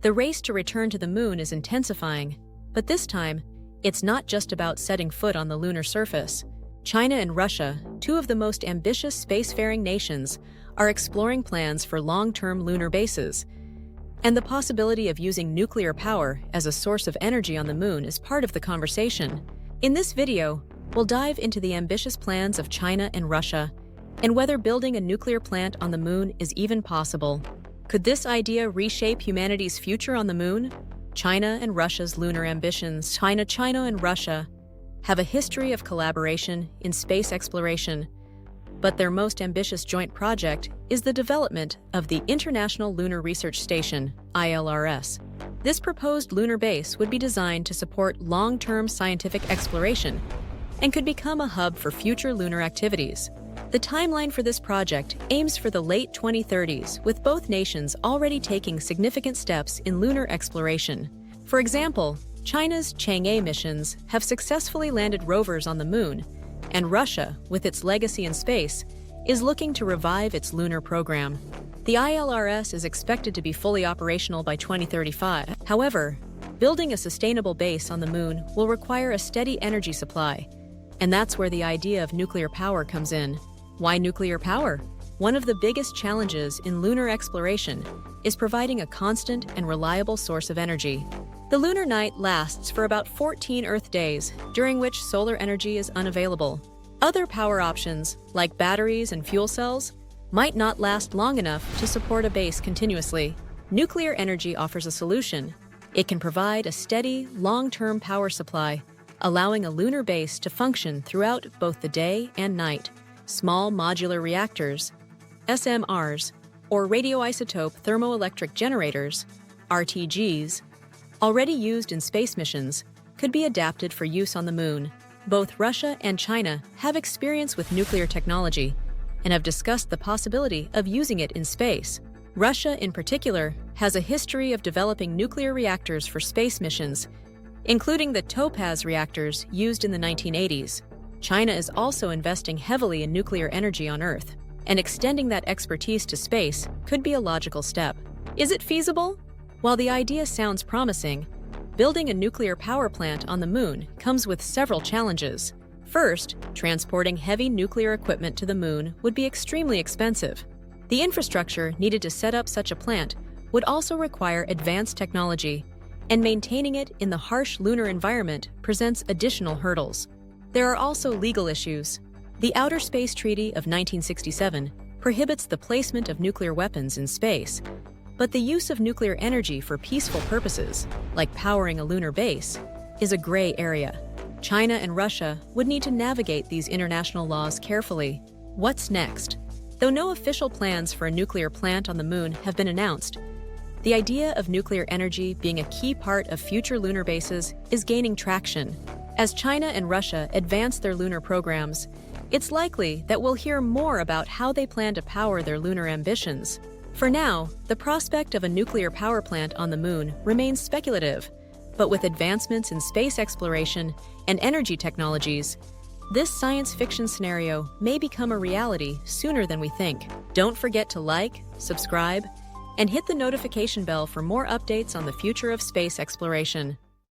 The race to return to the moon is intensifying, but this time, it's not just about setting foot on the lunar surface. China and Russia, two of the most ambitious spacefaring nations, are exploring plans for long-term lunar bases. And the possibility of using nuclear power as a source of energy on the moon is part of the conversation. In this video, we'll dive into the ambitious plans of China and Russia, and whether building a nuclear plant on the moon is even possible. Could this idea reshape humanity's future on the moon? China and Russia's lunar ambitions. China and Russia have a history of collaboration in space exploration, but their most ambitious joint project is the development of the International Lunar Research Station, ILRS. This proposed lunar base would be designed to support long-term scientific exploration and could become a hub for future lunar activities. The timeline for this project aims for the late 2030s, with both nations already taking significant steps in lunar exploration. For example, China's Chang'e missions have successfully landed rovers on the moon, and Russia, with its legacy in space, is looking to revive its lunar program. The ILRS is expected to be fully operational by 2035. However, building a sustainable base on the moon will require a steady energy supply, and that's where the idea of nuclear power comes in. Why nuclear power? One of the biggest challenges in lunar exploration is providing a constant and reliable source of energy. The lunar night lasts for about 14 Earth days, during which solar energy is unavailable. Other power options, like batteries and fuel cells, might not last long enough to support a base continuously. Nuclear energy offers a solution. It can provide a steady, long-term power supply, allowing a lunar base to function throughout both the day and night. Small modular reactors, SMRs, or radioisotope thermoelectric generators, RTGs, already used in space missions, could be adapted for use on the moon. Both Russia and China have experience with nuclear technology and have discussed the possibility of using it in space. Russia, in particular, has a history of developing nuclear reactors for space missions, including the Topaz reactors used in the 1980s. China is also investing heavily in nuclear energy on Earth, and extending that expertise to space could be a logical step. Is it feasible? While the idea sounds promising, building a nuclear power plant on the moon comes with several challenges. First, transporting heavy nuclear equipment to the moon would be extremely expensive. The infrastructure needed to set up such a plant would also require advanced technology, and maintaining it in the harsh lunar environment presents additional hurdles. There are also legal issues. The Outer Space Treaty of 1967 prohibits the placement of nuclear weapons in space, but the use of nuclear energy for peaceful purposes, like powering a lunar base, is a gray area. China and Russia would need to navigate these international laws carefully. What's next? Though no official plans for a nuclear plant on the moon have been announced, the idea of nuclear energy being a key part of future lunar bases is gaining traction. As China and Russia advance their lunar programs, it's likely that we'll hear more about how they plan to power their lunar ambitions. For now, the prospect of a nuclear power plant on the moon remains speculative, but with advancements in space exploration and energy technologies, this science fiction scenario may become a reality sooner than we think. Don't forget to like, subscribe, and hit the notification bell for more updates on the future of space exploration.